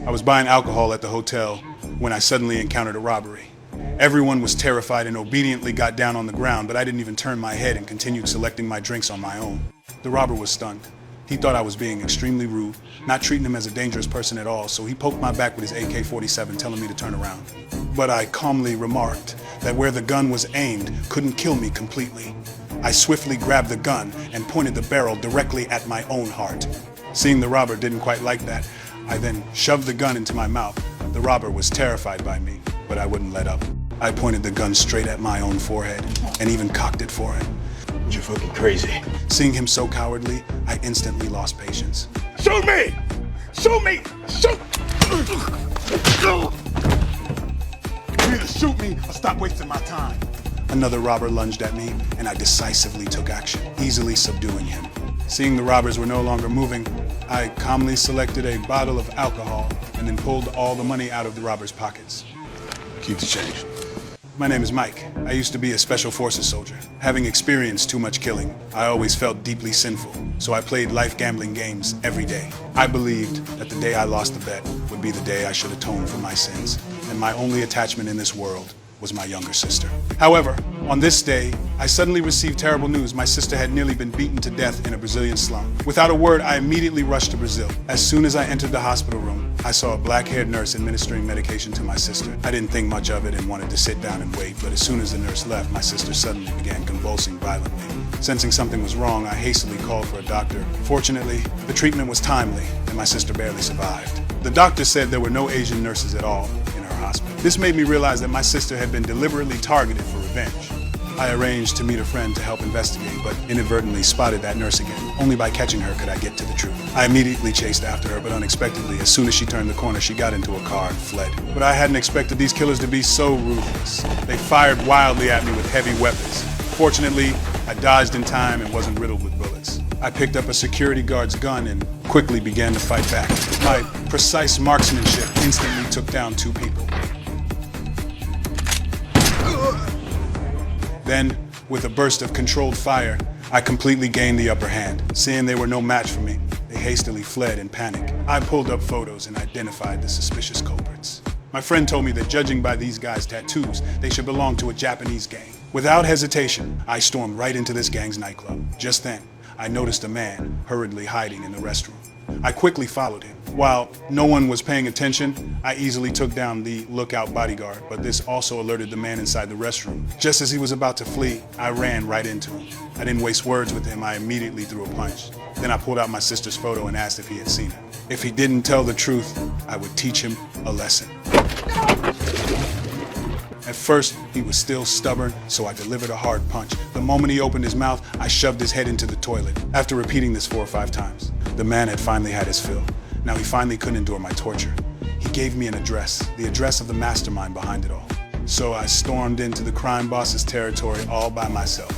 I was buying alcohol at the hotel when I suddenly encountered a robbery. Everyone was terrified and obediently got down on the ground, but I didn't even turn my head and continued selecting my drinks on my own. The robber was stunned. He thought I was being extremely rude, not treating him as a dangerous person at all, so he poked my back with his AK-47, telling me to turn around. But I calmly remarked that where the gun was aimed couldn't kill me completely. I swiftly grabbed the gun and pointed the barrel directly at my own heart. Seeing the robber didn't quite like that, I then shoved the gun into my mouth. The robber was terrified by me, but I wouldn't let up. I pointed the gun straight at my own forehead and even cocked it for him. You're fucking crazy. Seeing him so cowardly, I instantly lost patience. Shoot me! Shoot me! Shoot! You either shoot me or stop wasting my time. Another robber lunged at me, and I decisively took action, easily subduing him. Seeing the robbers were no longer moving, I calmly selected a bottle of alcohol and then pulled all the money out of the robbers' pockets. Keep the change. My name is Mike. I used to be a Special Forces soldier. Having experienced too much killing, I always felt deeply sinful, so I played life gambling games every day. I believed that the day I lost the bet would be the day I should atone for my sins, and my only attachment in this world was my younger sister. However, on this day, I suddenly received terrible news. My sister had nearly been beaten to death in a Brazilian slum. Without a word, I immediately rushed to Brazil. As soon as I entered the hospital room, I saw a black-haired nurse administering medication to my sister. I didn't think much of it and wanted to sit down and wait, but as soon as the nurse left, my sister suddenly began convulsing violently. Sensing something was wrong, I hastily called for a doctor. Fortunately, the treatment was timely, and my sister barely survived. The doctor said there were no Asian nurses at all in her hospital. This made me realize that my sister had been deliberately targeted for revenge. I arranged to meet a friend to help investigate, but inadvertently spotted that nurse again. Only by catching her could I get to the truth. I immediately chased after her, but unexpectedly, as soon as she turned the corner, she got into a car and fled. But I hadn't expected these killers to be so ruthless. They fired wildly at me with heavy weapons. Fortunately, I dodged in time and wasn't riddled with bullets. I picked up a security guard's gun and quickly began to fight back. My precise marksmanship instantly took down 2 people. Then, with a burst of controlled fire, I completely gained the upper hand. Seeing they were no match for me, they hastily fled in panic. I pulled up photos and identified the suspicious culprits. My friend told me that judging by these guys' tattoos, they should belong to a Japanese gang. Without hesitation, I stormed right into this gang's nightclub. Just then, I noticed a man hurriedly hiding in the restroom. I quickly followed him. While no one was paying attention, I easily took down the lookout bodyguard, but this also alerted the man inside the restroom. Just as he was about to flee, I ran right into him. I didn't waste words with him, I immediately threw a punch. Then I pulled out my sister's photo and asked if he had seen it. If he didn't tell the truth, I would teach him a lesson. At first, he was still stubborn, so I delivered a hard punch. The moment he opened his mouth, I shoved his head into the toilet. After repeating this 4 or 5 times, the man had finally had his fill. Now he finally couldn't endure my torture. He gave me an address, the address of the mastermind behind it all. So I stormed into the crime boss's territory all by myself.